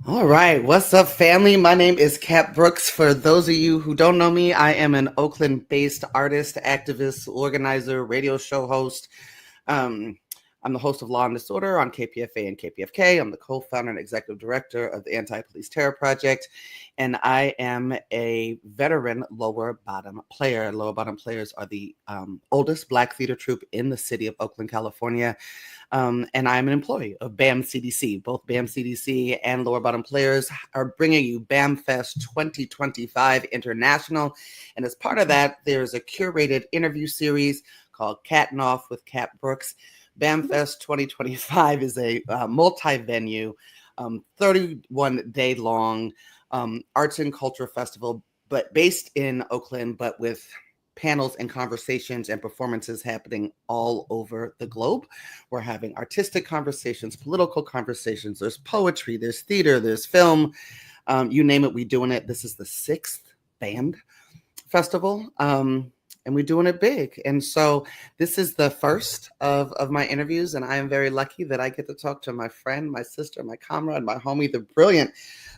All right, what's up, family? My name is Cat Brooks. For those of you who don't know me, I am an Oakland-based artist, activist, organizer, radio show host. Um, I'm the host of Law and Disorder on KPFA and KPFK. I'm the co-founder and executive director of the Anti-Police Terror Project, and I am a veteran Lower Bottom player. Lower Bottom Playaz are the oldest Black theater troupe in the city of Oakland, California. And I'm an employee of BAMCDC. Both BAMCDC and Lower Bottom Playaz are bringing you BAMFest 2025 International. And as part of that, there's a curated interview series called Cattin with Cat Brooks. BAMFest 2025 is a multi-venue, 31-day long arts and culture festival, but based in Oakland, but with panels and conversations and performances happening all over the globe. We're having artistic conversations, political conversations. There's poetry, there's theater, there's film. You name it, we're doing it. This is the 6th BAMD festival. And we're doing it big. And so this is the first of my interviews, and I am very lucky that I get to talk to my friend, my sister, my comrade, my homie, the brilliant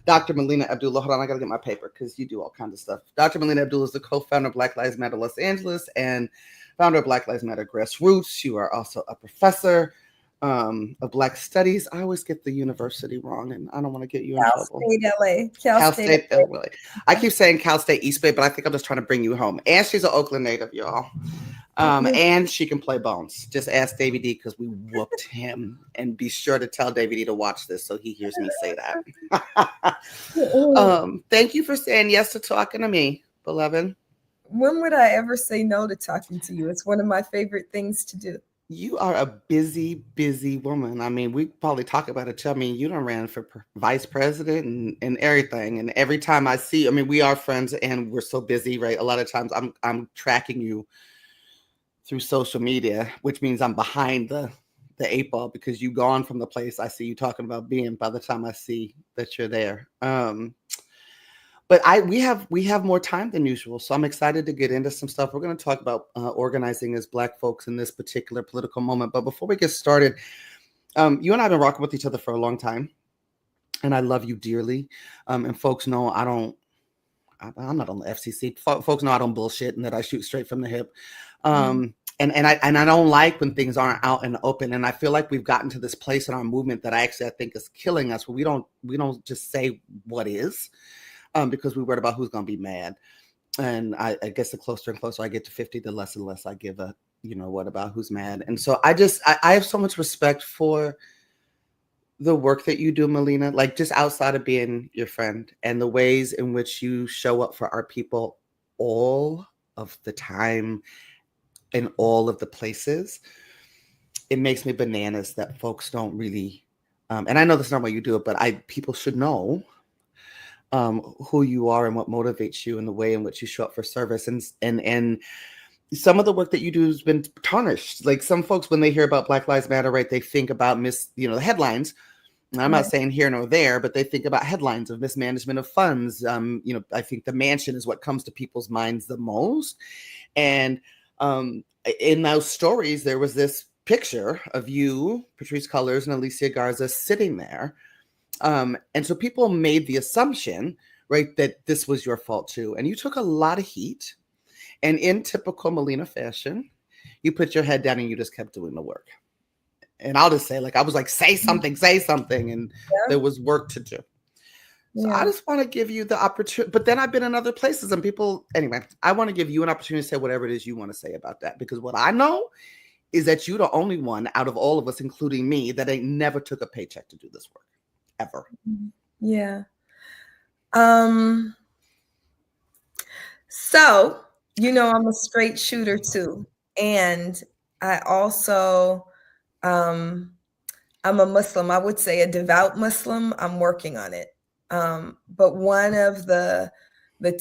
Dr. Melina Abdullah. Hold on, I gotta get my paper because you do all kinds of stuff. Dr. Melina Abdullah is the co-founder of Black Lives Matter Los Angeles and founder of Black Lives Matter Grassroots. You are also a professor of Black Studies. I always get the university wrong, and I don't want to get you in trouble. Cal State LA. I keep saying Cal State East Bay, but I think I'm just trying to bring you home. And she's an Oakland native, y'all. And she can play bones. Just ask Davey D because we whooped him. And be sure to tell Davey D to watch this so he hears me say that. Thank you for saying yes to talking to me, beloved. When would I ever say no to talking to you? It's one of my favorite things to do. You are a busy, busy woman. I mean, we probably talk about it too. I mean, you done ran for vice president and everything. And every time I see, I mean, we are friends and we're so busy, right? A lot of times I'm tracking you through social media, which means I'm behind the 8 ball because you gone from the place I see you talking about being by the time I see that you're there. But we have more time than usual, so I'm excited to get into some stuff. We're going to talk about organizing as Black folks in this particular political moment. But before we get started, you and I have been rocking with each other for a long time, and I love you dearly. And folks know I'm not on the FCC. Folks know I don't bullshit and that I shoot straight from the hip. And I don't like when things aren't out and open. And I feel like we've gotten to this place in our movement that I think is killing us, where we don't just say what is. Because we worried about who's going to be mad. And I guess the closer and closer I get to 50, the less and less I give a, what about who's mad. And so I have so much respect for the work that you do, Melina, like just outside of being your friend and the ways in which you show up for our people all of the time in all of the places. It makes me bananas that folks don't really, and I know that's not why you do it, but people should know who you are and what motivates you and the way in which you show up for service. And some of the work that you do has been tarnished. Like some folks, when they hear about Black Lives Matter, right, they think about the headlines. And I'm not saying here nor there, but they think about headlines of mismanagement of funds. I think the mansion is what comes to people's minds the most. And in those stories, there was this picture of you, Patrisse Cullors, and Alicia Garza sitting there. And so people made the assumption, right, that this was your fault too. And you took a lot of heat. And in typical Melina fashion, you put your head down and you just kept doing the work. And I'll just say, I was like, say something. And there was work to do. So I just want to give you the opportunity. But then I've been in other places and I want to give you an opportunity to say whatever it is you want to say about that. Because what I know is that you're the only one out of all of us, including me, that ain't never took a paycheck to do this work. Ever. Yeah. So, I'm a straight shooter too. And I also, I'm a Muslim. I would say a devout Muslim. I'm working on it. But one of the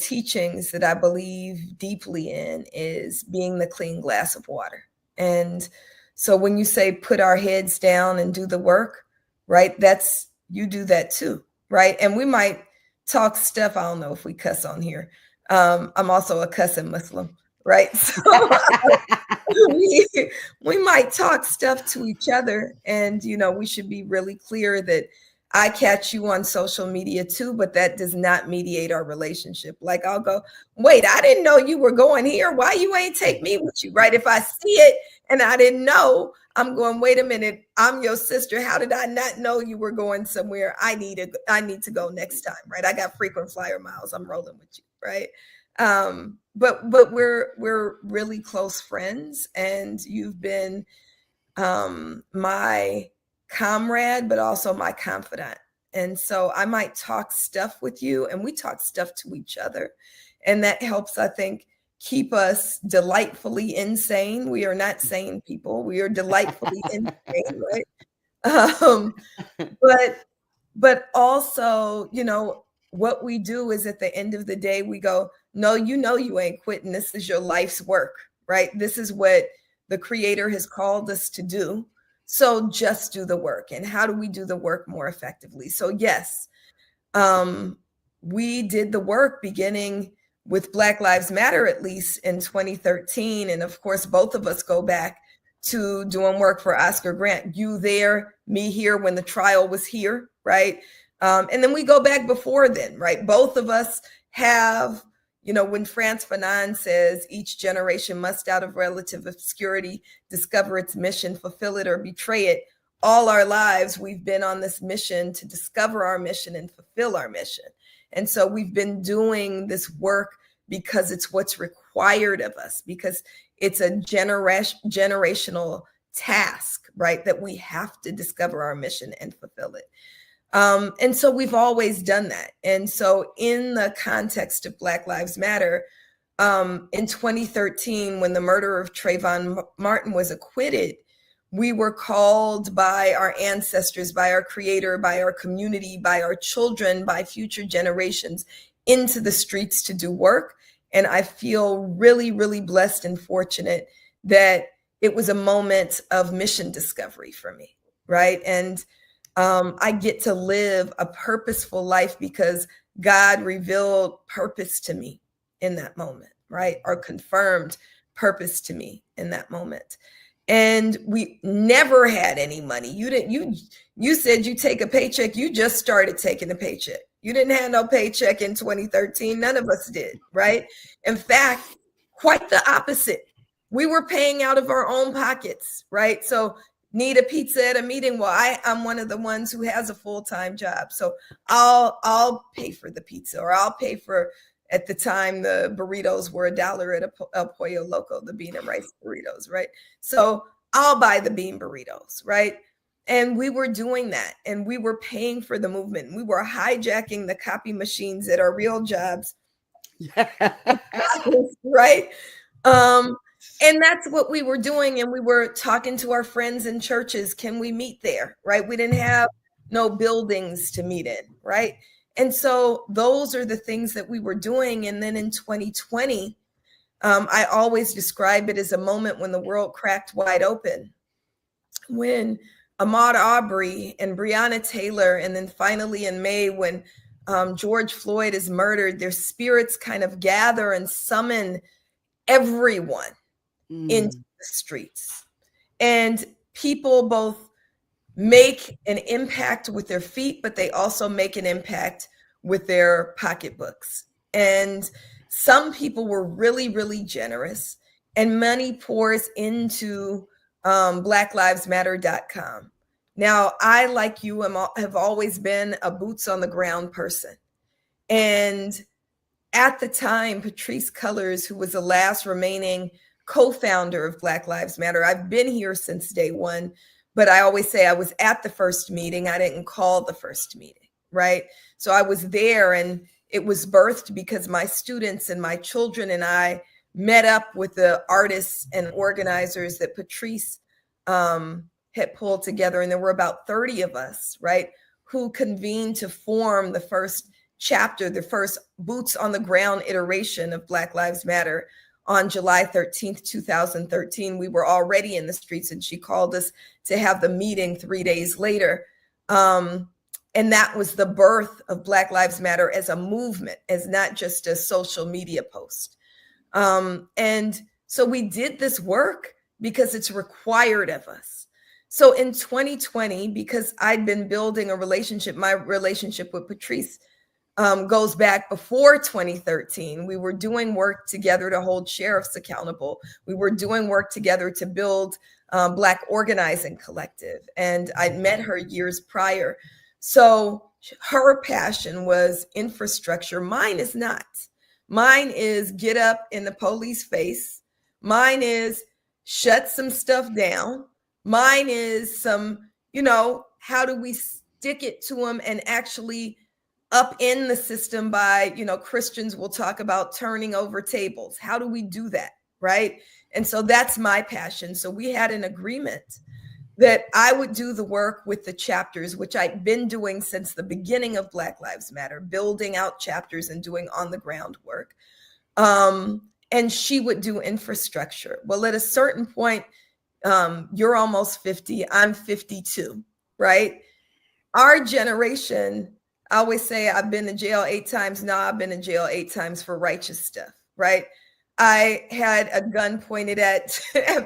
teachings that I believe deeply in is being the clean glass of water. And so when you say put our heads down and do the work, right? You do that too, right? And we might talk stuff. I don't know if we cuss on here. I'm also a cussing Muslim, right? So we might talk stuff to each other, and we should be really clear that I catch you on social media too, but that does not mediate our relationship. Like I'll go, wait, I didn't know you were going here. Why you ain't take me with you, right? If I see it and I didn't know, I'm going, wait a minute, I'm your sister. How did I not know you were going somewhere? I need to go next time, right? I got frequent flyer miles. I'm rolling with you, right? But we're really close friends, and you've been my comrade, but also my confidant. And so I might talk stuff with you, and we talk stuff to each other. And that helps, I think, keep us delightfully insane. We are not sane people. We are delightfully insane, right? But also, what we do is at the end of the day, we go, no, you ain't quitting. This is your life's work, right? This is what the Creator has called us to do. So just do the work. And how do we do the work more effectively? So yes, we did the work beginning with Black Lives Matter, at least in 2013. And of course, both of us go back to doing work for Oscar Grant. You there, me here when the trial was here, right? And then we go back before then, right? Both of us have, when Frantz Fanon says each generation must out of relative obscurity discover its mission, fulfill it or betray it. All our lives, we've been on this mission to discover our mission and fulfill our mission. And so we've been doing this work because it's what's required of us, because it's a generational task, right? That we have to discover our mission and fulfill it. And so we've always done that. And so in the context of Black Lives Matter, in 2013, when the murder of Trayvon Martin was acquitted, we were called by our ancestors, by our Creator, by our community, by our children, by future generations into the streets to do work. And I feel really, really blessed and fortunate that it was a moment of mission discovery for me, right? And I get to live a purposeful life because God revealed purpose to me in that moment, right? Or confirmed purpose to me in that moment. And we never had any money. You said you take a paycheck. You just started taking a paycheck. You didn't have no paycheck in 2013. None of us did, right? In fact, quite the opposite. We were paying out of our own pockets, right? So need a pizza at a meeting. Well, I'm one of the ones who has a full-time job. So I'll pay for the pizza, or I'll pay for, at the time, the burritos were $1 at El Pollo Loco, the bean and rice burritos, right? So I'll buy the bean burritos, right? And we were doing that, and we were paying for the movement. We were hijacking the copy machines at our real jobs, right? And that's what we were doing. And we were talking to our friends in churches. Can we meet there? Right? We didn't have no buildings to meet in. Right? And so those are the things that we were doing. And then in 2020, I always describe it as a moment when the world cracked wide open, when Ahmaud Arbery and Breonna Taylor, and then finally in May, when George Floyd is murdered, their spirits kind of gather and summon everyone into the streets. And people both make an impact with their feet, but they also make an impact with their pocketbooks. And some people were really, really generous, and money pours into blacklivesmatter.com. Now, I, like you, have always been a boots on the ground person. And at the time, Patrisse Cullors, who was the last remaining co-founder of Black Lives Matter, I've been here since day one, but I always say I was at the first meeting. I didn't call the first meeting, right? So I was there, and it was birthed because my students and my children and I met up with the artists and organizers that Patrisse had pulled together. And there were about 30 of us, right, who convened to form the first chapter, the first boots on the ground iteration of Black Lives Matter on July 13th, 2013. We were already in the streets, and she called us to have the meeting 3 days later. And that was the birth of Black Lives Matter as a movement, as not just a social media post. And so we did this work because it's required of us. So in 2020, because I'd been building a relationship, my relationship with Patrice goes back before 2013. We were doing work together to hold sheriffs accountable. We were doing work together to build Black Organizing Collective. And I'd met her years prior. So her passion was infrastructure. Mine is not. Mine is get up in the police face. Mine is shut some stuff down. Mine is some, how do we stick it to them and actually up in the system by, Christians will talk about turning over tables. How do we do that? Right. And so that's my passion. So we had an agreement that I would do the work with the chapters, which I've been doing since the beginning of Black Lives Matter, building out chapters and doing on the ground work. And she would do infrastructure. Well, at a certain point, you're almost 50, I'm 52, right? Our generation, I always say I've been to jail 8 times. Now I've been in jail 8 times for righteous stuff, right? I had a gun pointed at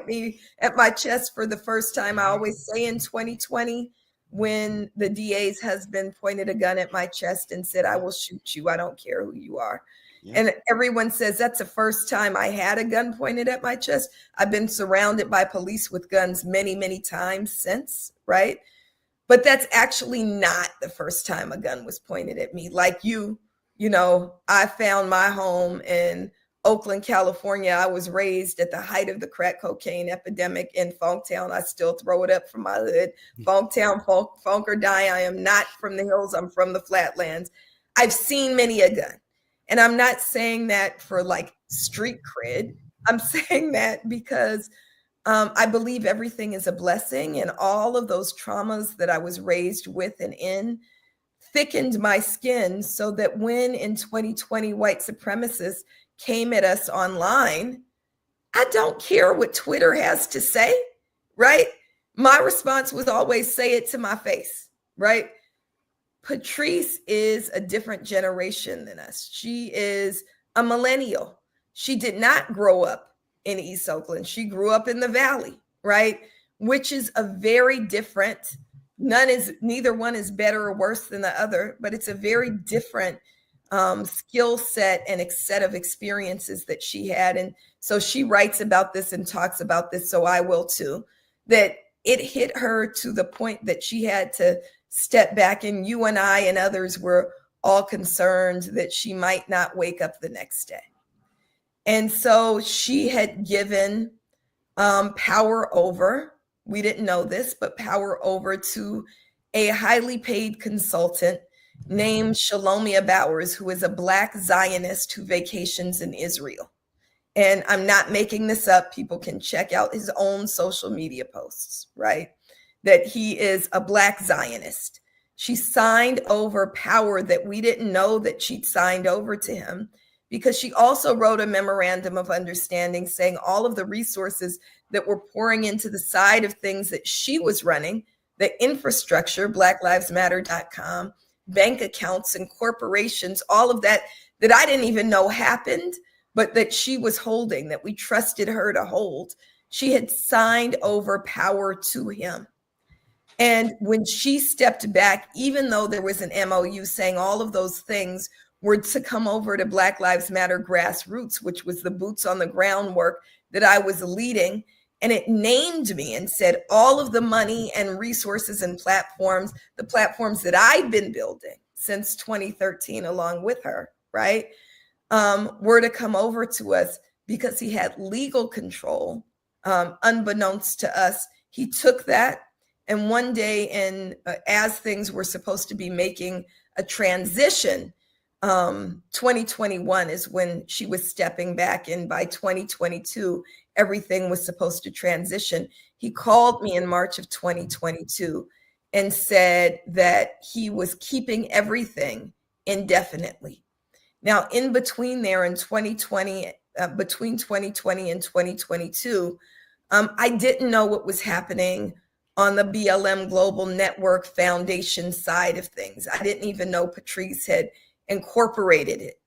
me, at my chest for the first time. I always say in 2020, when the DA's husband pointed a gun at my chest and said, I will shoot you. I don't care who you are. Yeah. And everyone says that's the first time I had a gun pointed at my chest. I've been surrounded by police with guns many, many times since, right? But that's actually not the first time a gun was pointed at me. Like I found my home in Oakland, California. I was raised at the height of the crack cocaine epidemic in Funktown. I still throw it up from my hood. Funktown, funk or die. I am not from the hills. I'm from the flatlands. I've seen many a gun. And I'm not saying that for like street cred. I'm saying that because I believe everything is a blessing, and all of those traumas that I was raised with and in thickened my skin so that when in 2020 white supremacists came at us online, I don't care what Twitter has to say, right? My response was always say it to my face, right? Patrice is a different generation than us. She is a millennial. She did not grow up in East Oakland. She grew up in the Valley, right? Which is a very different, neither one is better or worse than the other, but it's a very different skill set and a set of experiences that she had. And so she writes about this and talks about this, so I will too, that it hit her to the point that she had to step back, and you and I and others were all concerned that she might not wake up the next day. And so she had given power over, we didn't know this, but power over to a highly paid consultant named Shalomia Bowers, who is a Black Zionist who vacations in Israel. And I'm not making this up. People can check out his own social media posts, right? That he is a Black Zionist. She signed over power that we didn't know that she'd signed over to him, because she also wrote a memorandum of understanding saying all of the resources that were pouring into the side of things that she was running, the infrastructure, blacklivesmatter.com, bank accounts and corporations, all of that I didn't even know happened, but that she was holding, that we trusted her to hold. She had signed over power to him. And when she stepped back, even though there was an MOU saying all of those things were to come over to Black Lives Matter grassroots, which was the boots on the ground work that I was leading, and it named me and said all of the money and resources and platforms, the platforms that I've been building since 2013 along with her, right, were to come over to us because he had legal control. Unbeknownst to us, he took that. And one day, as things were supposed to be making a transition, 2021 is when she was stepping back. And by 2022, everything was supposed to transition. He called me in March of 2022 and said that he was keeping everything indefinitely. Now, in between there in 2020, between 2020 and 2022, I didn't know what was happening on the BLM Global Network Foundation side of things. I didn't even know Patrice had incorporated it.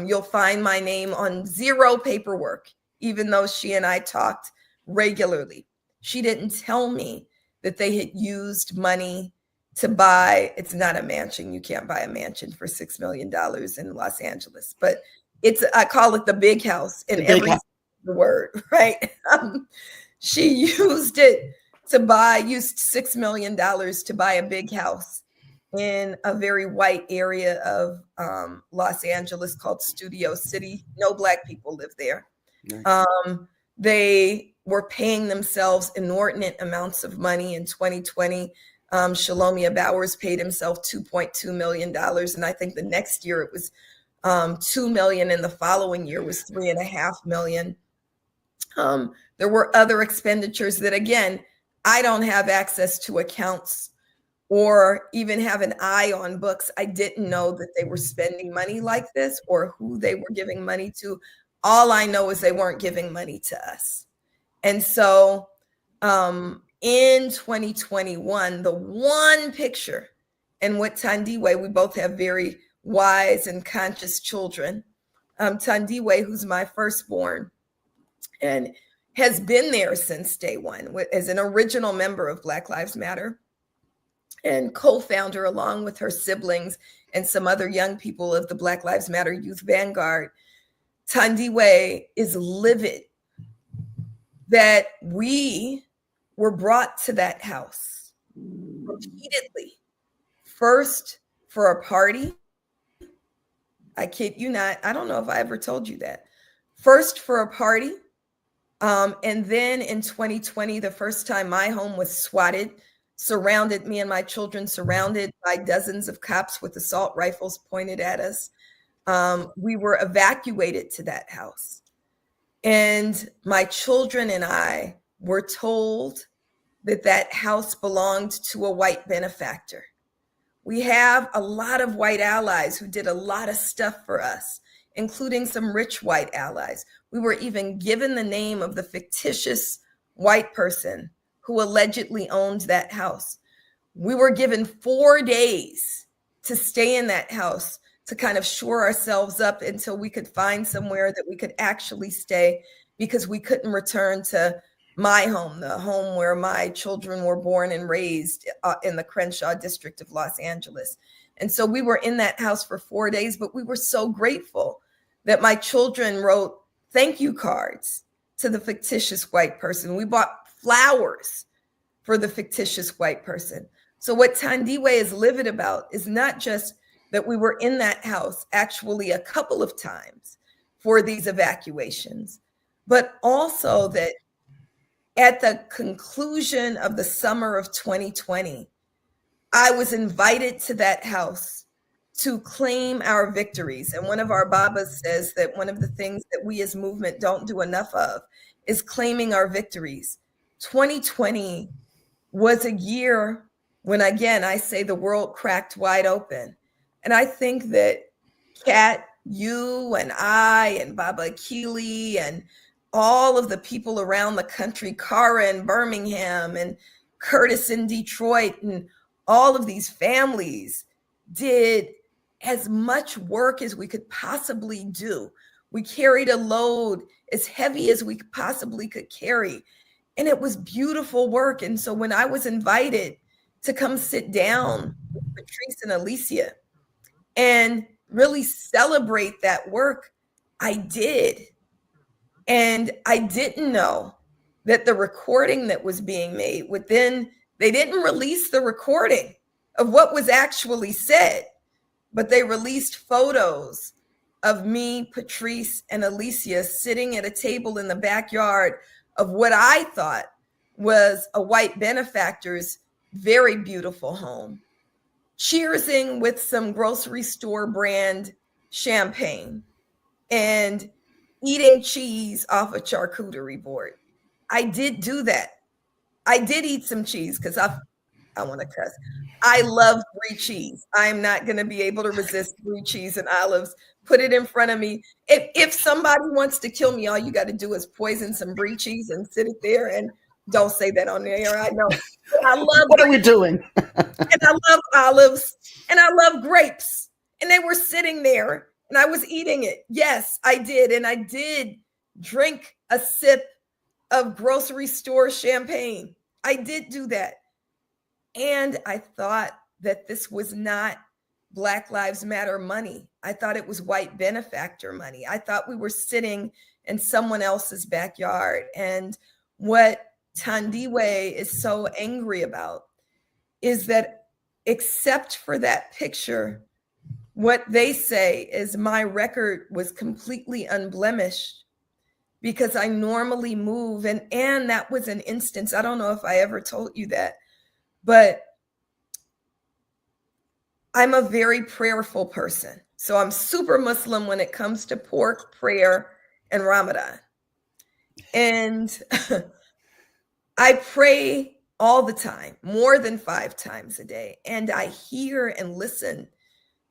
You'll find my name on zero paperwork, even though she and I talked regularly. She didn't tell me that they had used money to buy. It's not a mansion. You can't buy a mansion for $6 million in Los Angeles, but I call it the big house in every word, right? She used $6 million to buy a big house in a very white area of Los Angeles called Studio City. No Black people live there. Nice. They were paying themselves inordinate amounts of money in 2020. Shalomia Bowers paid himself $2.2 million. And I think the next year it was $2 million, and the following year was $3.5 million. There were other expenditures that, again, I don't have access to accounts or even have an eye on books. I didn't know that they were spending money like this or who they were giving money to. All I know is they weren't giving money to us. And so in 2021, the one picture, and with Tandiwe, we both have very wise and conscious children. Tandiwe, who's my firstborn, and has been there since day one as an original member of Black Lives Matter and co-founder, along with her siblings and some other young people, of the Black Lives Matter Youth Vanguard. Tandiwe is livid that we were brought to that house repeatedly. First for a party. I kid you not. I don't know if I ever told you that. First for a party. And then in 2020, the first time my home was swatted, surrounded, me and my children surrounded by dozens of cops with assault rifles pointed at us. We were evacuated to that house. And my children and I were told that that house belonged to a white benefactor. We have a lot of white allies who did a lot of stuff for us, including some rich white allies. We were even given the name of the fictitious white person who allegedly owned that house. We were given 4 days to stay in that house to kind of shore ourselves up until we could find somewhere that we could actually stay, because we couldn't return to my home, the home where my children were born and raised in the Crenshaw district of Los Angeles. And so we were in that house for 4 days, but we were so grateful that my children wrote thank you cards to the fictitious white person. We bought flowers for the fictitious white person. So what Tandiwe is livid about is not just that we were in that house actually a couple of times for these evacuations, but also that at the conclusion of the summer of 2020, I was invited to that house to claim our victories. And one of our Babas says that one of the things that we as movement don't do enough of is claiming our victories. 2020 was a year when, again, I say the world cracked wide open. And I think that Cat, you and I and Baba Akili and all of the people around the country, Cara in Birmingham and Curtis in Detroit, and all of these families did as much work as we could possibly do. We carried a load as heavy as we possibly could carry. And it was beautiful work. And so when I was invited to come sit down with Patrice and Alicia and really celebrate that work, I did. And I didn't know that the recording that was being made they didn't release the recording of what was actually said, but they released photos of me, Patrice, and Alicia sitting at a table in the backyard of what I thought was a white benefactor's very beautiful home, cheersing with some grocery store brand champagne and eating cheese off a charcuterie board. I did do that. I did eat some cheese because I want to cuss. I love brie cheese. I'm not going to be able to resist brie cheese and olives. Put it in front of me. If somebody wants to kill me, all you got to do is poison some brie cheese and sit it there. And don't say that on the air. I know. I love. What are we doing? And I love olives and I love grapes. And they were sitting there and I was eating it. Yes, I did. And I did drink a sip of grocery store champagne. I did do that. And I thought that this was not Black Lives Matter money. I thought it was white benefactor money. I thought we were sitting in someone else's backyard. And what Tandiwe is so angry about is that, except for that picture, what they say is my record was completely unblemished because I normally move. And that was an instance, I don't know if I ever told you that, but I'm a very prayerful person. So I'm super Muslim when it comes to pork, prayer, and Ramadan. And I pray all the time, more than 5 times a day. And I hear and listen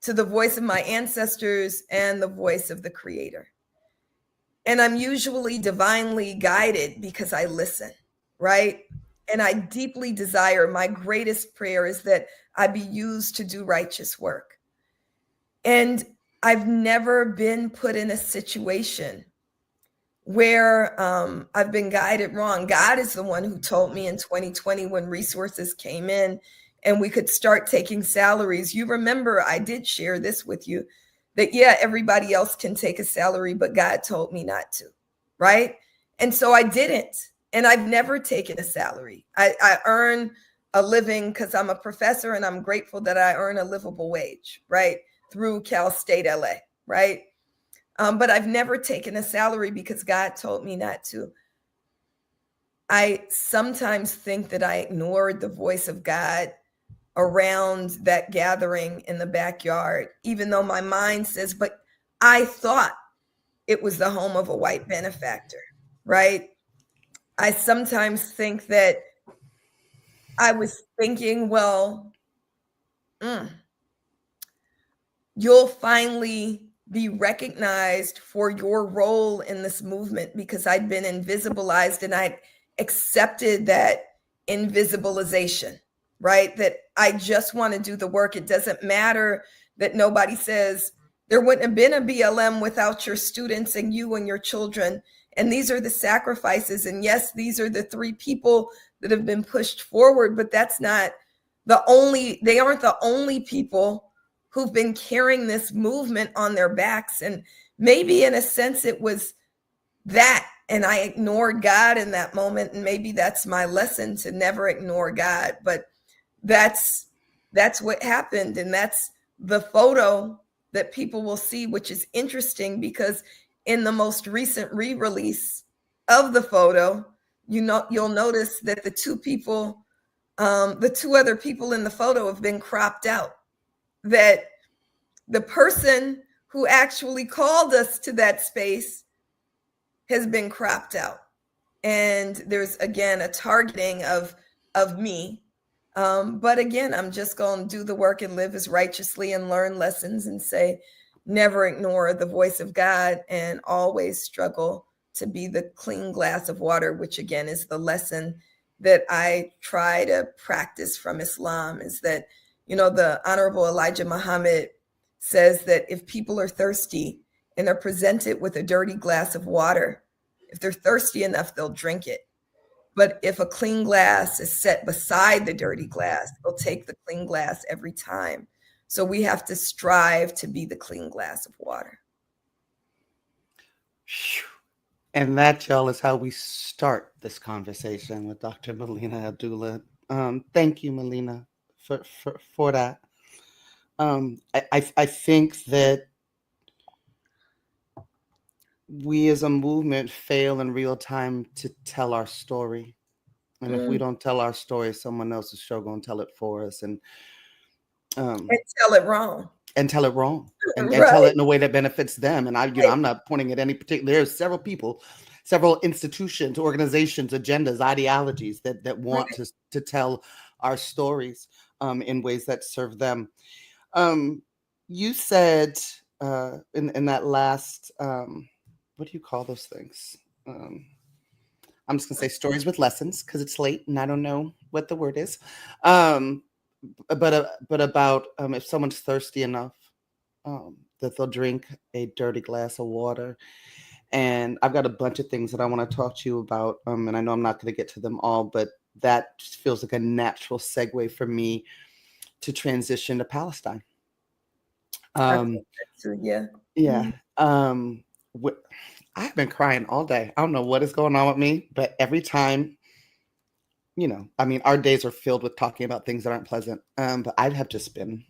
to the voice of my ancestors and the voice of the Creator. And I'm usually divinely guided because I listen, right? And I deeply desire, my greatest prayer is that I be used to do righteous work. And I've never been put in a situation where I've been guided wrong. God is the one who told me in 2020 when resources came in and we could start taking salaries. You remember I did share this with you, that yeah, everybody else can take a salary, but God told me not to, right? And so I didn't. And I've never taken a salary. I earn a living because I'm a professor, and I'm grateful that I earn a livable wage, right? Through Cal State LA, right? But I've never taken a salary because God told me not to. I sometimes think that I ignored the voice of God around that gathering in the backyard, even though my mind says, but I thought it was the home of a white benefactor, right? I sometimes think that I was thinking, well, you'll finally be recognized for your role in this movement, because I'd been invisibilized and I'd accepted that invisibilization, right? That I just want to do the work. It doesn't matter that nobody says there wouldn't have been a BLM without your students and you and your children. And these are the sacrifices. And yes, these are the 3 people that have been pushed forward, but that's not they aren't the only people who've been carrying this movement on their backs. And maybe in a sense it was that, and I ignored God in that moment. And maybe that's my lesson, to never ignore God. But that's what happened. And that's the photo that people will see, which is interesting because in the most recent re-release of the photo, you'll notice that the 2 other people in the photo have been cropped out. That the person who actually called us to that space has been cropped out. And there's, again, a targeting of me. But again, I'm just going to do the work and live as righteously and learn lessons and say, never ignore the voice of God and always struggle to be the clean glass of water, which again is the lesson that I try to practice from Islam, is that, the Honorable Elijah Muhammad says that if people are thirsty and they're presented with a dirty glass of water, if they're thirsty enough, they'll drink it. But if a clean glass is set beside the dirty glass, they'll take the clean glass every time. So we have to strive to be the clean glass of water. And that, y'all, is how we start this conversation with Dr. Melina Abdullah. Thank you, Melina, for that. I think that we as a movement fail in real time to tell our story. And if we don't tell our story, someone else is sure going to tell it for us. And tell it wrong. And tell it wrong. And Right. tell it in a way that benefits them. And I'm not pointing at any particular, there's several people, several institutions, organizations, agendas, ideologies that want to tell our stories in ways that serve them. You said in that last, what do you call those things? I'm just gonna say stories with lessons because it's late and I don't know what the word is. But about if someone's thirsty enough that they'll drink a dirty glass of water. And I've got a bunch of things that I want to talk to you about. And I know I'm not going to get to them all, but that just feels like a natural segue for me to transition to Palestine. I feel that too, yeah. Yeah. I've been crying all day. I don't know what is going on with me, but every time, I mean, our days are filled with talking about things that aren't pleasant. But I have just been.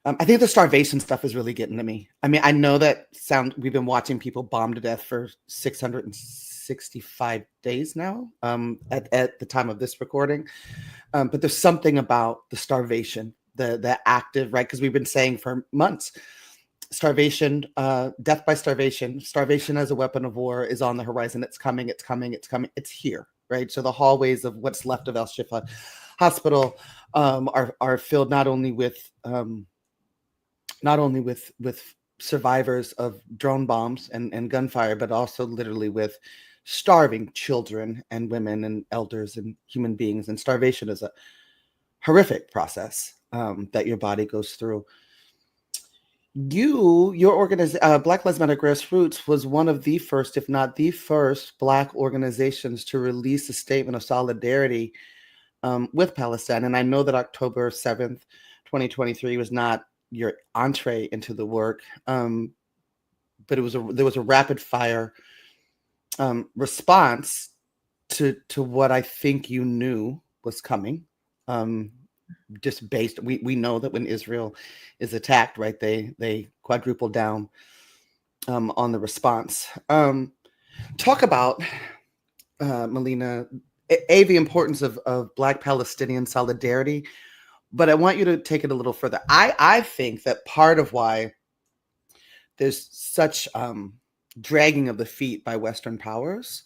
I think the starvation stuff is really getting to me. I mean, I know that we've been watching people bomb to death for 665 days now, at the time of this recording. But there's something about the starvation, the active, right? Because we've been saying for months, starvation, death by starvation as a weapon of war is on the horizon. It's coming, it's coming, it's coming, it's here, right? So the hallways of what's left of Al Shifa Hospital are filled not only with survivors of drone bombs and gunfire, but also literally with starving children and women and elders and human beings. And starvation is a horrific process that your body goes through. Your organization, Black Lives Matter Grassroots, was one of the first, if not the first, Black organizations to release a statement of solidarity with Palestine. And I know that October 7th, 2023 was not your entree into the work, but there was a rapid fire response to what I think you knew was coming. Just based, we know that when Israel is attacked, right, they quadruple down on the response. Talk about, Melina, the importance of Black Palestinian solidarity, but I want you to take it a little further. I think that part of why there's such dragging of the feet by Western powers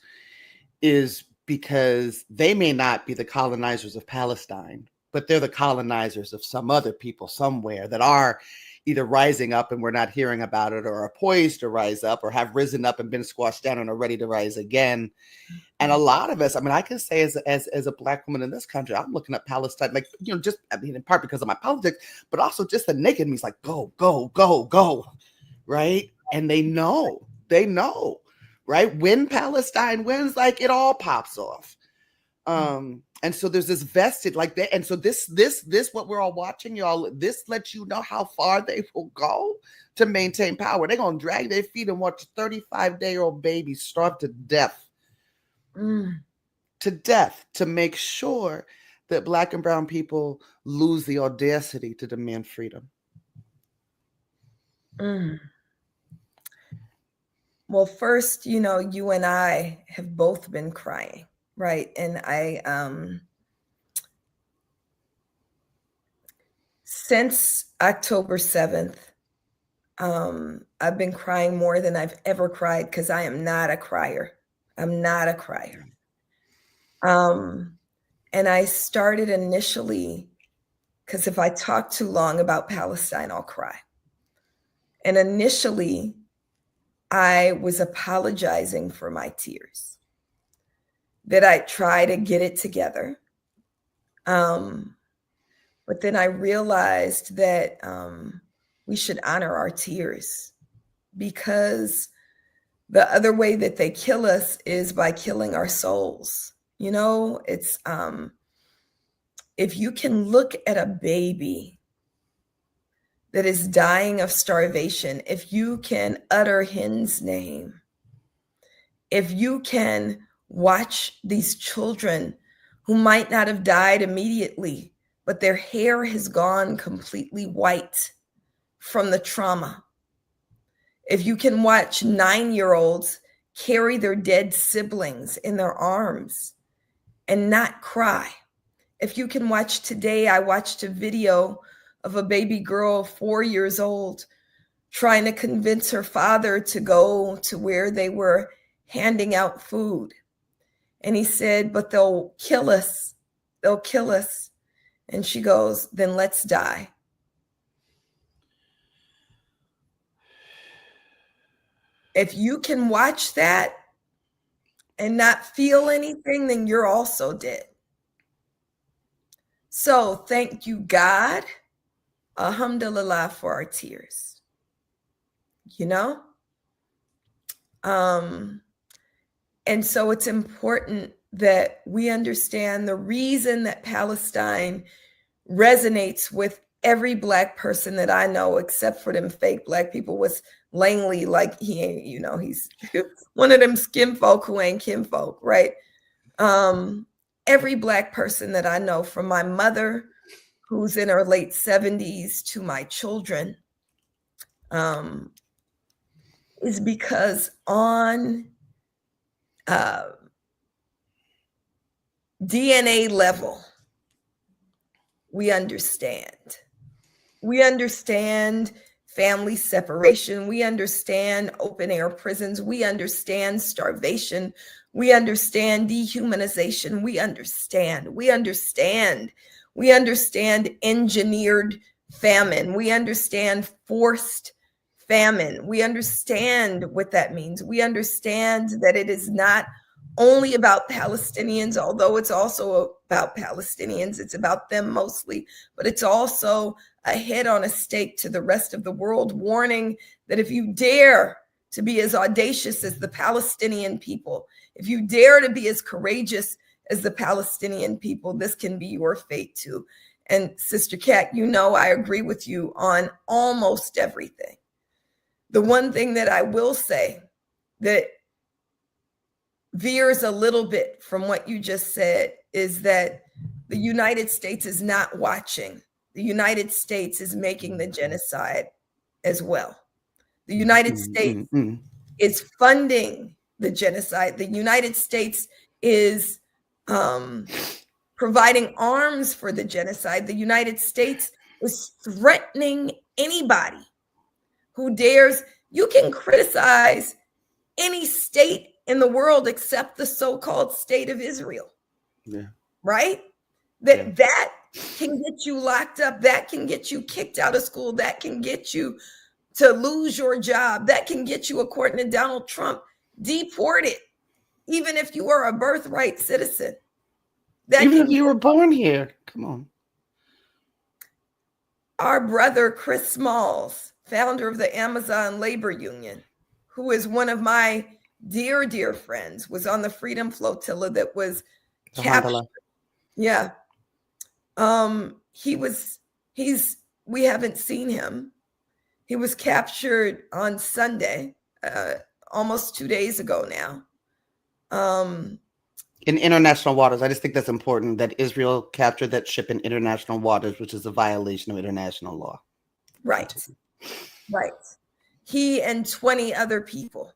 is because they may not be the colonizers of Palestine, but they're the colonizers of some other people somewhere that are either rising up and we're not hearing about it, or are poised to rise up, or have risen up and been squashed down and are ready to rise again. And a lot of us, I mean, I can say as a Black woman in this country, I'm looking at Palestine, like, just, I mean, in part because of my politics, but also just the naked me's like, go, go, go, go, right? And they know, right? When Palestine wins, like, it all pops off. And so there's this vested like that. And so this, what we're all watching, y'all, this lets you know how far they will go to maintain power. They're going to drag their feet and watch 35-day-old babies starve to death. To make sure that Black and brown people lose the audacity to demand freedom. Well, first, you and I have both been crying, right? And since October 7th, I've been crying more than I've ever cried, because I am not a crier. I'm not a crier. And I started initially, because if I talk too long about Palestine, I'll cry. And initially, I was apologizing for my tears, that I try to get it together. But then I realized that we should honor our tears, because the other way that they kill us is by killing our souls. It's if you can look at a baby that is dying of starvation, if you can utter his name, if you can watch these children who might not have died immediately, but their hair has gone completely white from the trauma. If you can watch 9-year-olds carry their dead siblings in their arms and not cry. If you can watch today, I watched a video of a baby girl, 4 years old, trying to convince her father to go to where they were handing out food. And he said, but they'll kill us. They'll kill us. And she goes, then let's die. If you can watch that and not feel anything, then you're also dead. So thank you, God, alhamdulillah, for our tears. And so it's important that we understand the reason that Palestine resonates with every Black person that I know, except for them fake Black people, was Langley, like he ain't, he's one of them skin folk who ain't kin folk, right? Every Black person that I know, from my mother, who's in her late 70s, to my children, is because on DNA level, we understand. We understand family separation. We understand open air prisons. We understand starvation. We understand dehumanization. We understand engineered famine. We understand forced famine. We understand what that means. We understand that it is not only about Palestinians, although it's also about Palestinians. It's about them mostly, but it's also a head on a stake to the rest of the world, warning that if you dare to be as audacious as the Palestinian people, if you dare to be as courageous as the Palestinian people, this can be your fate too. And Sister Cat, I agree with you on almost everything. The one thing that I will say that veers a little bit from what you just said is that the United States is not watching. The United States is making the genocide as well. The United States is funding the genocide. The United States is providing arms for the genocide. The United States is threatening anybody who dares. You can criticize any state in the world except the so-called state of Israel. Yeah. Right? That can get you locked up. That can get you kicked out of school. That can get you to lose your job. That can get you, according to Donald Trump, deported, even if you are a birthright citizen. Even if you were born here. Come on. Our brother, Chris Smalls, founder of the Amazon Labor Union, who is one of my dear, dear friends, was on the Freedom Flotilla that was captured. Yeah. We haven't seen him. He was captured on Sunday, almost 2 days ago now. In international waters. I just think that's important that Israel captured that ship in international waters, which is a violation of international law. Right. Right. He and 20 other people.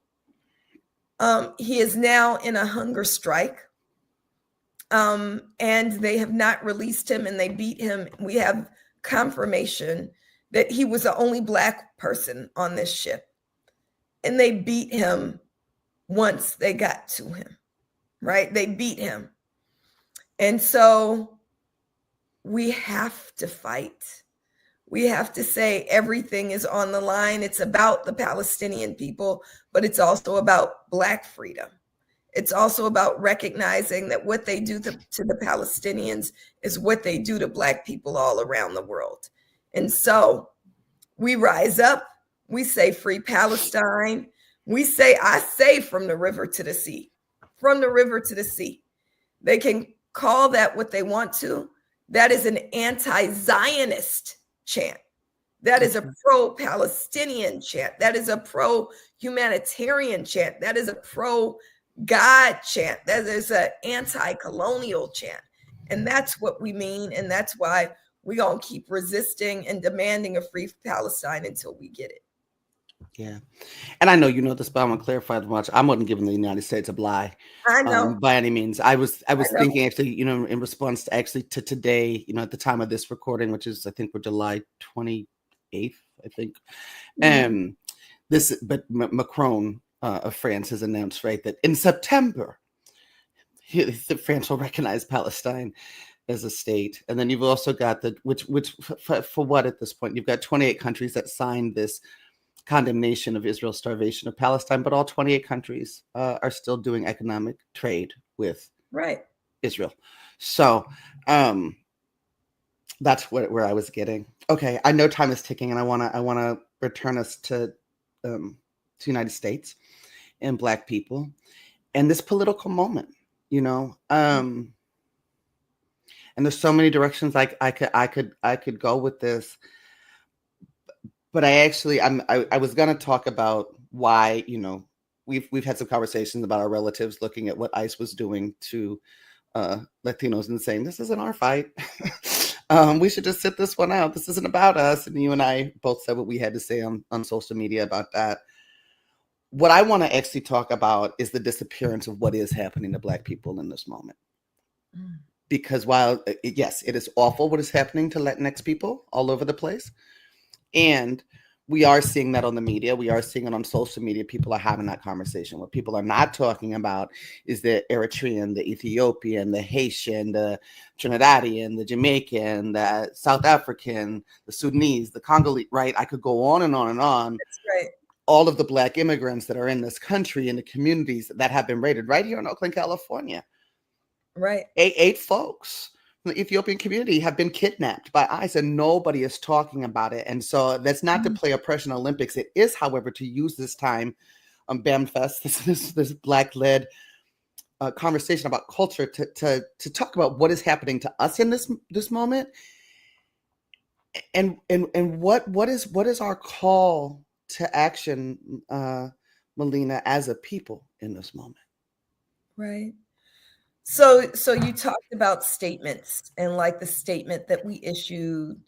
He is now in a hunger strike. And they have not released him, and they beat him. We have confirmation that he was the only Black person on this ship. And they beat him once they got to him, right? They beat him. And so we have to fight. We have to say everything is on the line. It's about the Palestinian people, but it's also about Black freedom. It's also about recognizing that what they do to the Palestinians is what they do to Black people all around the world. And so we rise up. We say free Palestine. I say from the river to the sea, from the river to the sea. They can call that what they want to. That is an anti-Zionist chant. That is a pro-Palestinian chant. That is a pro-humanitarian chant. That is a pro-God chant. That is an anti-colonial chant. And that's what we mean. And that's why we're going to keep resisting and demanding a free Palestine until we get it. Yeah. And I know you know this, but I want to clarify much. I wasn't giving the United States a lie. I know. By any means. I was thinking actually, in response to today, at the time of this recording, which is, I think, we're July 28th, I think. But Macron of France has announced, right, that in September, France will recognize Palestine as a state. And then you've also got which for what at this point? You've got 28 countries that signed this condemnation of Israel's starvation of Palestine, but all 28 countries are still doing economic trade with Israel. So that's where I was getting. Okay, I know time is ticking, and I want to return us to United States and Black people and this political moment you know. And there's so many directions I could go with this. But I was going to talk about why, you know, we've had some conversations about our relatives looking at what ICE was doing to Latinos and saying, this isn't our fight. We should just sit this one out. This isn't about us. And you and I both said what we had to say on social media about that. What I want to actually talk about is the disappearance of what is happening to Black people in this moment. Because while, yes, it is awful what is happening to Latinx people all over the place. And we are seeing that on the media. We are seeing it on social media. People are having that conversation. What people are not talking about is the Eritrean, the Ethiopian, the Haitian, the Trinidadian, the Jamaican, the South African, the Sudanese, the Congolese, right? I could go on and on and on. That's right. All of the Black immigrants that are in this country, in the communities that have been raided right here in Oakland, California. Right. Eight folks from the Ethiopian community have been kidnapped by ICE, and nobody is talking about it. And so that's not to play oppression Olympics. It is, however, to use this time on BAMBDFEST, this Black-led conversation about culture to talk about what is happening to us in this moment, and what is our call to action, Melina, as a people in this moment. Right. So you talked about statements, and like the statement that we issued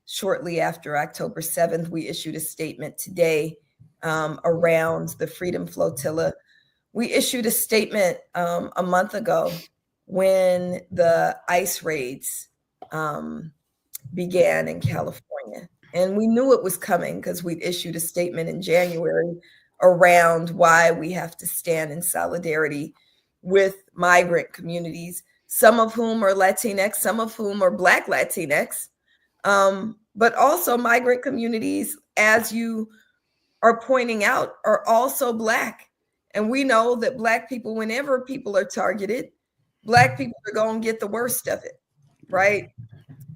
shortly after October 7th, we issued a statement today around the Freedom Flotilla. We issued a statement a month ago when the ICE raids began in California. And we knew it was coming because we'd issued a statement in January around why we have to stand in solidarity with migrant communities, some of whom are Latinx, some of whom are Black Latinx, but also migrant communities, as you are pointing out, are also Black. And we know that Black people, whenever people are targeted, Black people are going to get the worst of it, right?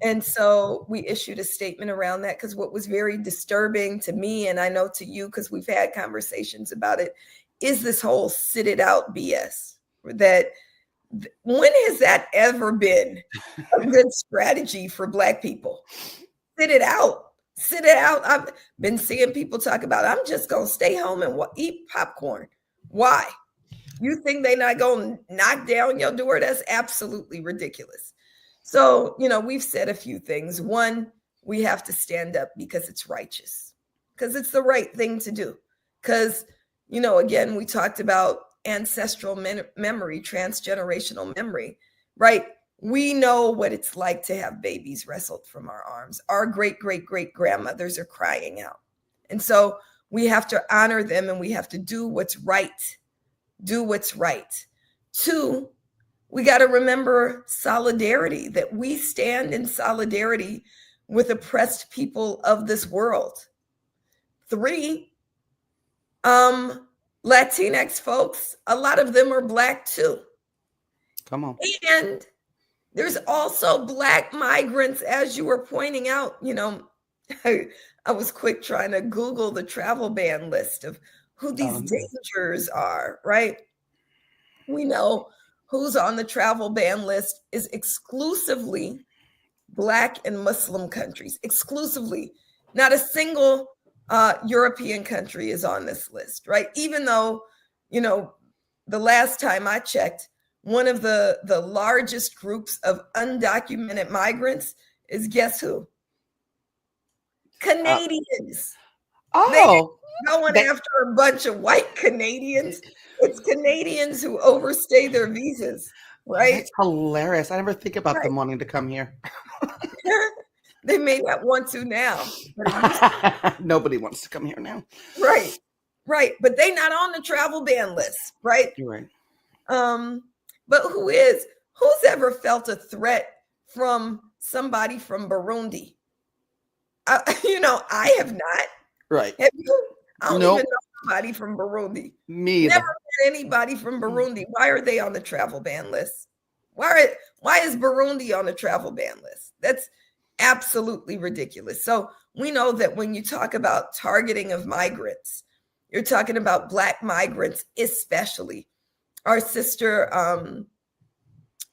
And so we issued a statement around that because what was very disturbing to me, and I know to you because we've had conversations about it, is this whole sit it out BS. That when has that ever been a good strategy for Black people? Sit it out. Sit it out. I've been seeing people talk about, I'm just going to stay home and eat popcorn. Why? You think they're not going to knock down your door? That's absolutely ridiculous. So, you know, we've said a few things. One, we have to stand up because it's righteous, because it's the right thing to do. Because, you know, again, we talked about ancestral memory, transgenerational memory, right? We know what it's like to have babies wrestled from our arms. Our great-great-great-grandmothers are crying out. And so we have to honor them, and we have to do what's right. Do what's right. Two, we got to remember solidarity, that we stand in solidarity with oppressed people of this world. Three, Latinx folks, a lot of them are Black too. Come on. And there's also Black migrants, as you were pointing out. You know, I was quick trying to Google the travel ban list of who these dangers are, right? We know who's on the travel ban list is exclusively Black and Muslim countries, exclusively. Not a single European country is on this list, right? Even though, you know, the last time I checked, one of the largest groups of undocumented migrants is, guess who? Canadians. They're going after a bunch of white Canadians. It's Canadians who overstay their visas, right? That's hilarious. I never think about them wanting to come here. They may not want to now. Nobody wants to come here now. Right. But they're not on the travel ban list, right? You're right. But who's ever felt a threat from somebody from Burundi? I have not. Right. Have you? I don't even know somebody from Burundi. Me either. Never met anybody from Burundi. Why are they on the travel ban list? Why is Burundi on the travel ban list? That's absolutely ridiculous. So we know that when you talk about targeting of migrants, you're talking about Black migrants especially. Our sister,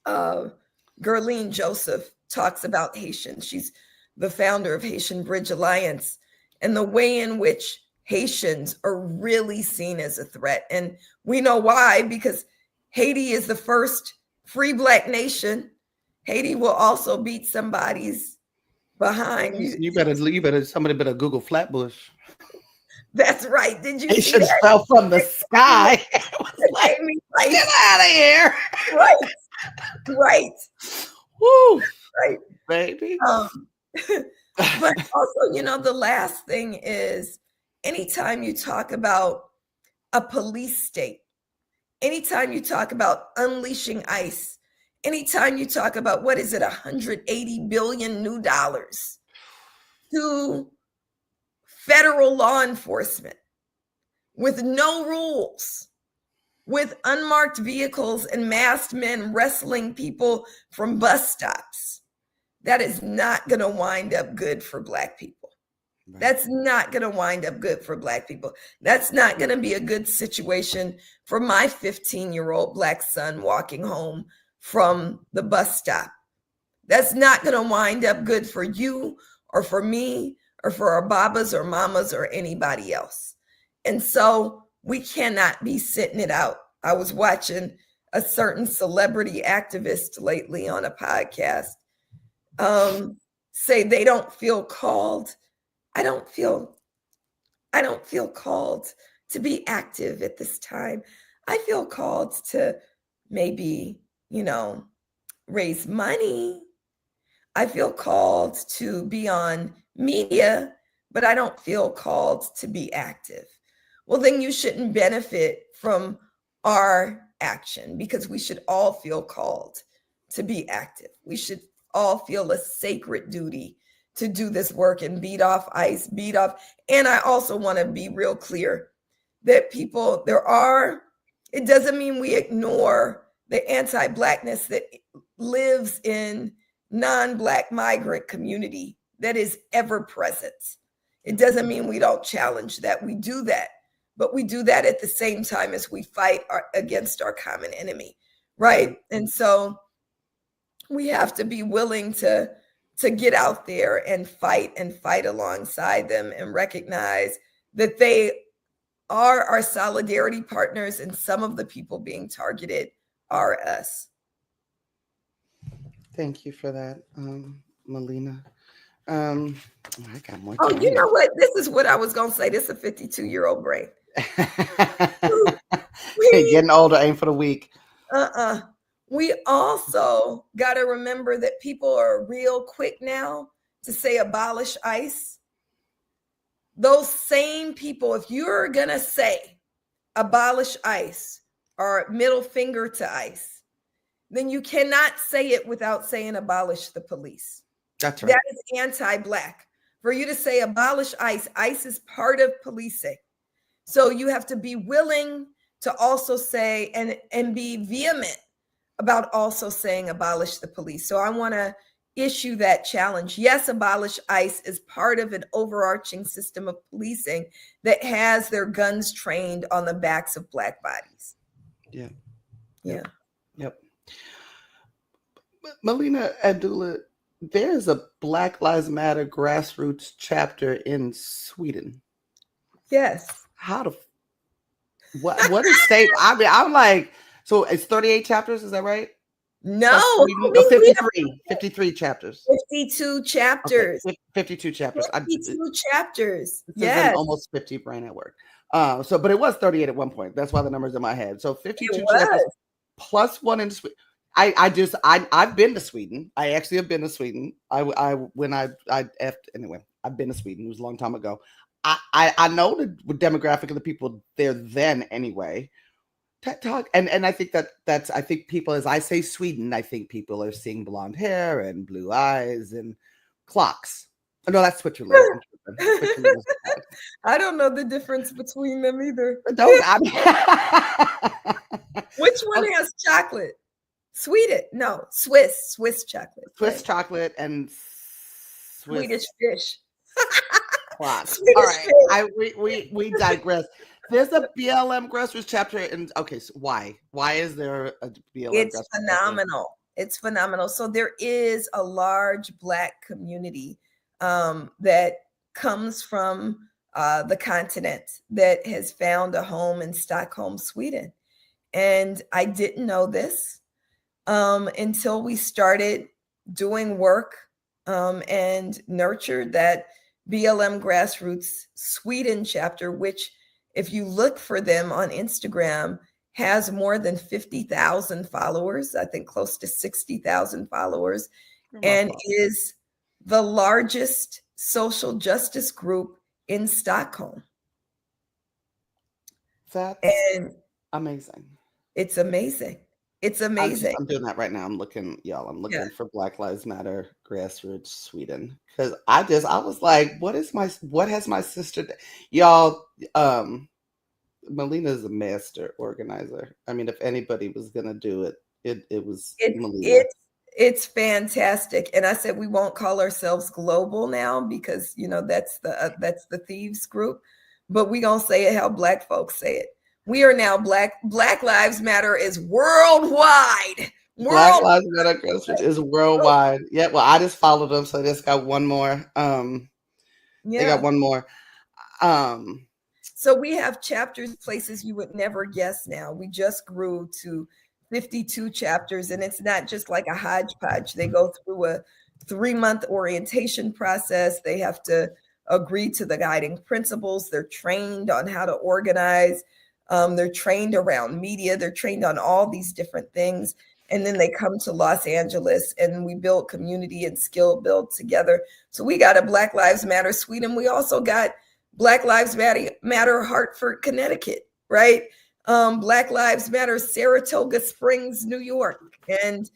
Gerline Joseph, talks about Haitians. She's the founder of Haitian Bridge Alliance, and the way in which Haitians are really seen as a threat. And we know why, because Haiti is the first free Black nation. Haiti will also beat somebody's behind. Somebody better Google Flatbush. That's right. Did you see Haitians that? fell from the sky. Like, get out of here. Right. Right. Woo. Right. Baby. But also, the last thing is, anytime you talk about a police state, anytime you talk about unleashing ICE, anytime you talk about, what is it, $180 billion new dollars to federal law enforcement with no rules, with unmarked vehicles and masked men wrestling people from bus stops, that is not going to wind up good for Black people. Right. That's not going to wind up good for Black people. That's not going to be a good situation for my 15-year-old Black son walking home from the bus stop. That's not going to wind up good for you or for me or for our babas or mamas or anybody else. And so we cannot be sitting it out. I was watching a certain celebrity activist lately on a podcast say they don't feel called. I don't feel called to be active at this time. I feel called to maybe, raise money. I feel called to be on media, but I don't feel called to be active. Well, then you shouldn't benefit from our action, because we should all feel called to be active. We should all feel a sacred duty to do this work and beat off ICE, And I also want to be real clear that it doesn't mean we ignore the anti-Blackness that lives in non-Black migrant community that is ever present. It doesn't mean we don't challenge that. We do that, but we do that at the same time as we fight against our common enemy, right? And so we have to be willing to get out there and fight alongside them and recognize that they are our solidarity partners, and some of the people being targeted are us. Thank you for that, Melina. I got more. Oh, you know what? This is what I was going to say. This is a 52-year-old brain. Getting older ain't for the weak. We also got to remember that people are real quick now to say abolish ICE. Those same people, if you're going to say abolish ICE or middle finger to ICE, then you cannot say it without saying abolish the police. That's right. That is anti-Black. For you to say abolish ICE, ICE is part of policing. So you have to be willing to also say and be vehement about also saying abolish the police. So I want to issue that challenge. Yes, abolish ICE is part of an overarching system of policing that has their guns trained on the backs of Black bodies. Yeah. Yep. Melina Abdullah, there's a Black Lives Matter grassroots chapter in Sweden. Yes. What is state? I mean, I'm like, so it's 38 chapters, is that right? No, 53 chapters. 52 chapters. Okay, 52 chapters. 52 chapters. Yes. Almost 50 brain at work. But it was 38 at one point. That's why the number's in my head. So 52 chapters plus one in Sweden. I've been to Sweden. I actually have been to Sweden. I've been to Sweden. It was a long time ago. I know the demographic of the people there then anyway. Talk and I think I think people, as I say Sweden, I think people are seeing blonde hair and blue eyes and clocks. Oh, no, that's Switzerland. I don't know the difference between them either. Which one has chocolate? Sweden? No, Swiss chocolate. Swiss chocolate and Swedish fish. Clock. All Swedish right. fish. We digress. There's a BLM grassroots chapter, and okay, so why? Why is there a BLM It's grassroots chapter? phenomenal. It's phenomenal. So there is a large Black community that comes from the continent that has found a home in Stockholm, Sweden. And I didn't know this until we started doing work and nurtured that BLM Grassroots Sweden chapter, which, if you look for them on Instagram, has more than 50,000 followers, I think close to 60,000 followers, and is the largest social justice group in Stockholm. That's amazing. It's amazing. It's amazing. I'm doing that right now. I'm looking, y'all. I'm looking for Black Lives Matter grassroots Sweden, because I was like, what has my sister done? Y'all? Melina is a master organizer. I mean, if anybody was gonna do it, it was Melina. It's fantastic. And I said we won't call ourselves global now because that's the thieves group, but we gonna say it how Black folks say it. We are now Black Lives Matter is worldwide. Black Lives Matter is worldwide. Yeah, well, I just followed them, so I just got one more. They got one more. So we have chapters, places you would never guess now. We just grew to 52 chapters, and it's not just like a hodgepodge. They go through a 3-month orientation process. They have to agree to the guiding principles. They're trained on how to organize. They're trained around media. They're trained on all these different things. And then they come to Los Angeles and we build community and skill build together. So we got a Black Lives Matter Sweden. We also got Black Lives Matter Hartford, Connecticut, right? Black Lives Matter Saratoga Springs, New York. And,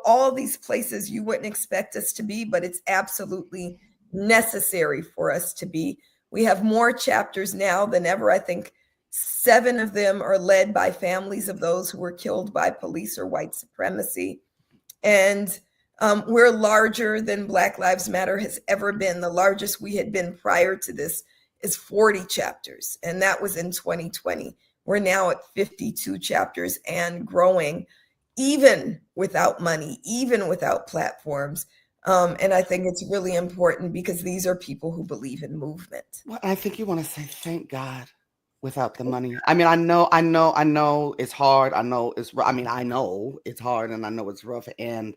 all these places you wouldn't expect us to be, but it's absolutely necessary for us to be. We have more chapters now than ever. I think 7 of them are led by families of those who were killed by police or white supremacy. And we're larger than Black Lives Matter has ever been. The largest we had been prior to this is 40 chapters, and that was in 2020. We're now at 52 chapters and growing, even without money, even without platforms. And I think it's really important because these are people who believe in movement. Well, I think you want to say thank God without the money. I mean, I know it's hard. I know it's hard, and I know it's rough. And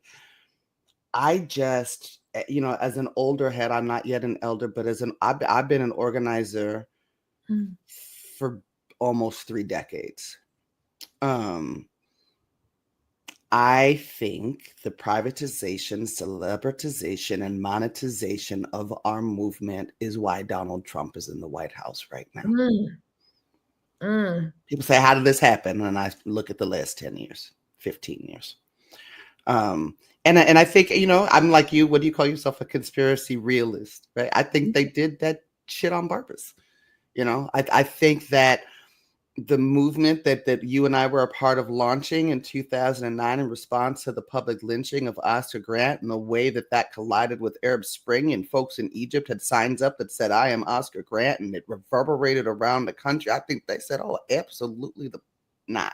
I just, as an older head, I'm not yet an elder, but I've been an organizer for almost 3 decades. I think the privatization, celebritization, and monetization of our movement is why Donald Trump is in the White House right now. People say, how did this happen? And I look at the last 10 years, 15 years. And I think, I'm like you. What do you call yourself? A conspiracy realist, right? I think they did that shit on purpose. I think that the movement that you and I were a part of launching in 2009 in response to the public lynching of Oscar Grant, and the way that collided with Arab Spring, and folks in Egypt had signs up that said, I am Oscar Grant, and it reverberated around the country. I think they said, oh, absolutely not.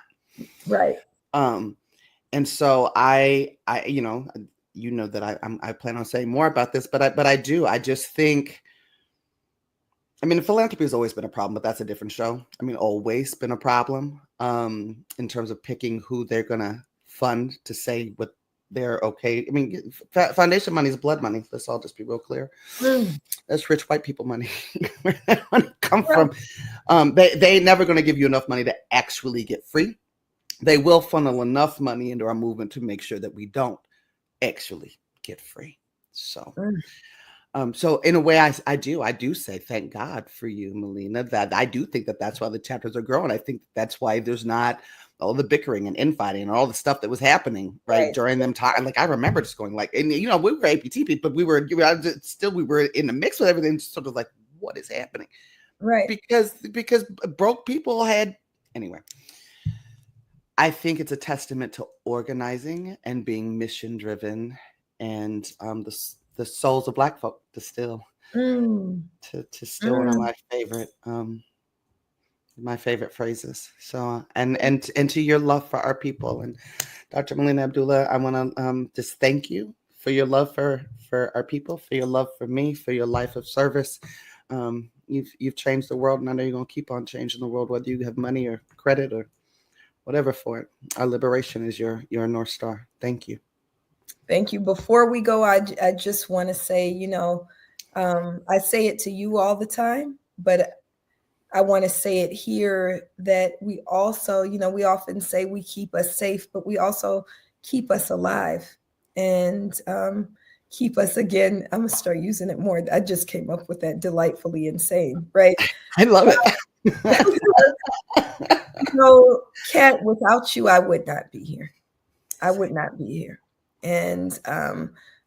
Right. And so I that I plan on saying more about this, but I do. I just think, philanthropy has always been a problem, but that's a different show. Always been a problem in terms of picking who they're going to fund to say what they're okay. Foundation money is blood money. Let's all just be real clear. That's rich white people money. Where that money come from? They ain't never going to give you enough money to actually get free. They will funnel enough money into our movement to make sure that we don't actually get free. So. So in a way, I do say thank God for you, Melina. That I do think that's why the chapters are growing. I think that's why there's not all the bickering and infighting and all the stuff that was happening right during them time. Like I remember just going and we were APT people, but we were in the mix with everything. Sort of like, what is happening? Right. Because broke people had anyway. I think it's a testament to organizing and being mission driven, and the souls of Black folk to still Mm, to steal one of mm. my favorite phrases. So and to your love for our people. And Dr. Melina Abdullah, I want to just thank you for your love for our people, for your love for me, for your life of service. You've changed the world, and I know you're gonna keep on changing the world, whether you have money or credit or whatever for it. Our liberation is your North Star. Thank you. Thank you. Before we go, I just want to say, I say it to you all the time, but I want to say it here that we also, we often say we keep us safe, but we also keep us alive and keep us, again, I'm going to start using it more. I just came up with that, delightfully insane, right? I love it. Cat, without you, I would not be here. I would not be here. And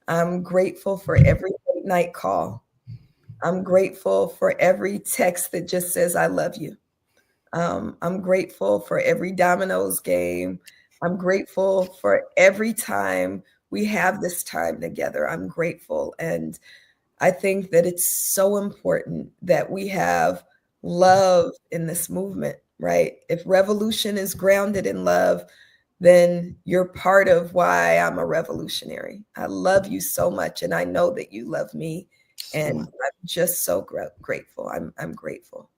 I'm grateful for every late night call. I'm grateful for every text that just says, I love you. I'm grateful for every Domino's game. I'm grateful for every time we have this time together. I'm grateful. And I think that it's so important that we have love in this movement, right? If revolution is grounded in love, then you're part of why I'm a revolutionary. I love you so much, and I know that you love me. And I'm just so grateful. I'm grateful.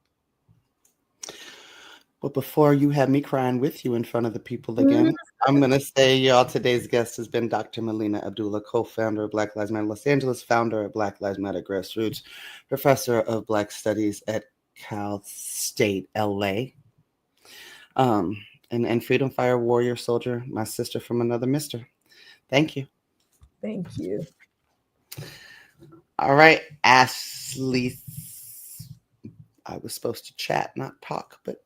But before you have me crying with you in front of the people again, I'm going to say, y'all, today's guest has been Dr. Melina Abdullah, co-founder of Black Lives Matter Los Angeles, founder of Black Lives Matter Grassroots, professor of Black Studies at Cal State, LA, and Freedom Fire warrior soldier, my sister from another mister. Thank you. Thank you. All right, Ashley. I was supposed to chat, not talk, but